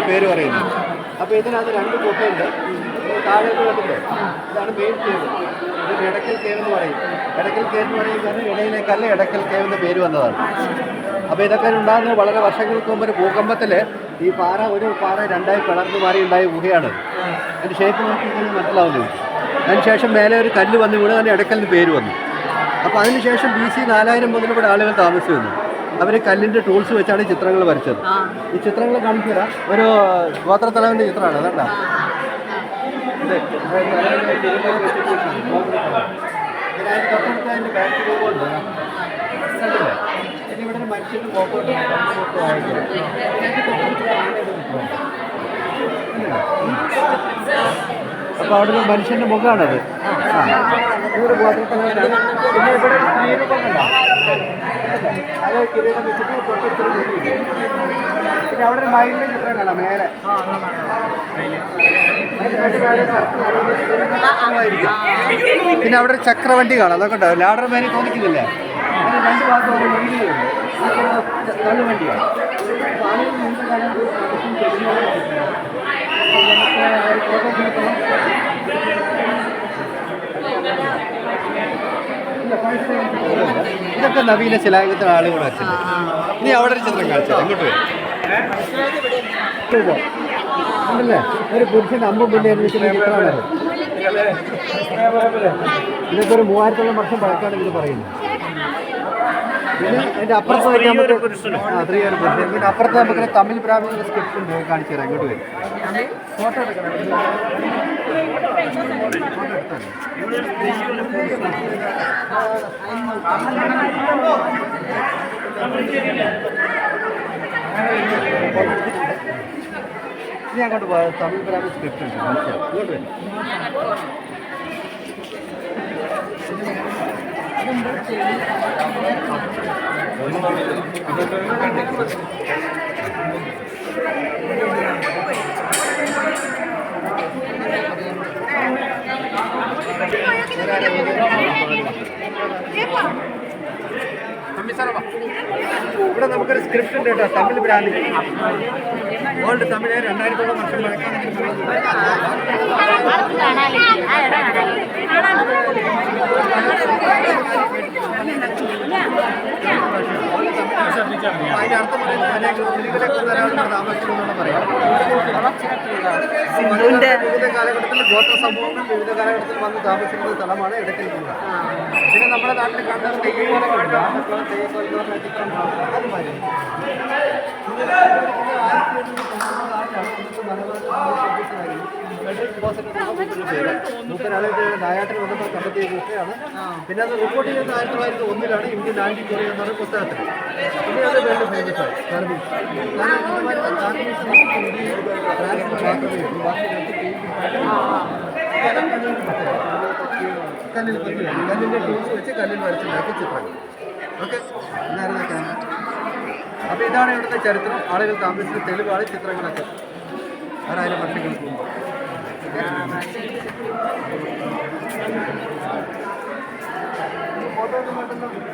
പേര് പറയുന്നത്. അപ്പോൾ ഇതിനകത്ത് 2 ഗുഹയുണ്ട്. താഴേക്ക് കണ്ടില്ലേ, ഇതാണ് മെയിൻ കേവ്. ഇത് എടക്കൽ കേവ് എന്ന് പറയും. എടക്കൽ കേവ് എന്ന് പറയുമ്പോൾ ഇടയിലേക്കല്ല എടക്കൽ കേവ് എന്ന പേര് വന്നതാണ്. അപ്പോൾ ഇതൊക്കെ ഉണ്ടാകുന്നത് വളരെ വർഷങ്ങൾക്ക് മുമ്പ് ഒരു ഭൂകമ്പത്തിൽ ഈ ഒരു പാറ 2ആയി പിളർന്നു മാറി ഉണ്ടായ ഗുഹയാണ്. അതിൻ്റെ ഷേപ്പ് നോക്കിക്കഴിഞ്ഞാൽ മനസ്സിലാവുന്നു. അതിനുശേഷം മേലെ ഒരു കല്ല് വന്ന് വീണ് തന്നെ എടക്കലിന് പേര് വന്നു. അപ്പോൾ അതിനുശേഷം BC 4000 മുതൽ ഇവിടെ ആളുകൾ താമസിച്ചു വന്നു. അവർ കല്ലിൻ്റെ ടൂൾസ് വെച്ചാണ് ചിത്രങ്ങൾ വരച്ചത്. ഈ ചിത്രങ്ങൾ കാണിച്ചു തരാം. ഒരു ഗോത്രത്തലവൻ്റെ ചിത്രമാണ്. അതുകൊണ്ടാ അതിൻ്റെ ബാക്ക് രൂപമുണ്ട്. പിന്നെ ഇവിടെ ഒരു മനുഷ്യൻ്റെ ഫോട്ടോ അപ്പോൾ അവിടെ ഒരു മനുഷ്യൻ്റെ മുഖമാണത്. ഇവിടെ ഗോത്രത്തലവനാണ്. പിന്നെ ഇവിടെ സ്ത്രീരൂപം കണ്ടോ, അത് കിരീടം വെച്ചിട്ട് തൊട്ടിട്ട്. പിന്നെ അവിടെ ഒരു മയിലിൻ്റെ ചിത്രം കാണാം മേലെ. പിന്നെ അവിടെ ഒരു ചക്രവണ്ടി കാണാം. അതൊക്കെ ഉണ്ടാവും. ലാഡർ മേലെ തോന്നിക്കുന്നില്ലേ, അതിന് 2 ഭാഗത്തും തള്ളുവണ്ടിയാണ്. ഇതൊക്കെ നവീന ശിലായുഗത്തിലെ ആളുകൾ വരച്ചിട്ട്. ഇനി അവിടെ ഒരു ചിത്രം കാണിച്ചത് എങ്ങോട്ട് വരും ഉണ്ടല്ലേ, ഒരു പുരുഷൻ അമ്പും പിന്നെ നിർമ്മിക്കുന്ന ചിത്രമാണത്. ഇതൊക്കെ ഒരു 3000 വർഷം പഴക്കമാണ് ഇത് പറയുന്നത്. പിന്നെ അതിൻ്റെ അപ്പുറത്ത് നമുക്ക് പുരുഷൻ. പിന്നെ അപ്പുറത്ത് നമുക്ക് തമിഴ് ബ്രാഹ്മണ സ്ക്രിപ്റ്റ് ഉണ്ട്, കാണിച്ചു തരാം. ഇങ്ങോട്ട് വരും. ഫോട്ടോ എടുക്കണം. ഇനി അങ്ങോട്ട് പോയാൽ തമിഴ് ബ്രാഹ്മണ സ്ക്രിപ്റ്റ് ഉണ്ട്, മനസ്സിലാവും. ഇങ്ങോട്ട് വരും. ഇവിടെ നമുക്കൊരു സ്ക്രിപ്റ്റ് ഉണ്ട് കേട്ടോ, തമിഴ് ബ്രാൻഡിൽ. ഓൾഡ് തമിഴ് 2000 വർഷം പഴക്കം. അതിൻ്റെ അർത്ഥം പറയുന്നത് താമസിക്കുമെന്നാണ് പറയാം. വിവിധ കാലഘട്ടത്തിൽ ഗോത്ര സമൂഹങ്ങൾ വിവിധ കാലഘട്ടത്തിൽ വന്ന് താമസിക്കുന്ന സ്ഥലമാണ് എടക്കൽ ഗുഹ. പിന്നെ നമ്മുടെ നാട്ടിൽ കാണുന്ന തെയ്യക്കോലങ്ങളുണ്ട്. തെയ്യക്കോല ചിത്രം അതുമാതിരി. നായാട്ടിൽ വന്നപ്പോൾ കണ്ടെത്തിയ ഗുഹയാണ്. പിന്നെ അത് റിപ്പോർട്ട് ചെയ്യുന്ന 1901 ഇന്ത്യൻ ആൻറ്റി കൊറിയ എന്ന് പറഞ്ഞ പുസ്തകത്തിൽ. പിന്നെ അത് വേണ്ട ഫേമസ് ആയി. കല്ലിൻ്റെ ടൂൾസ് വെച്ച് കല്ലിൽ വരച്ചുണ്ടാക്കിയ ചിത്രങ്ങൾ. ഓക്കെ, എന്നായിരുന്നു. അപ്പോൾ ഇതാണ് ഇവിടുത്തെ ചരിത്രം. ആളുകൾ താമസിക്കുന്ന തെളിവാണ് ചിത്രങ്ങളൊക്കെ 6000 വർഷങ്ങൾക്ക് മുമ്പ്. ഫോട്ടോ ഒന്നും പെട്ടെന്ന് പറയാം.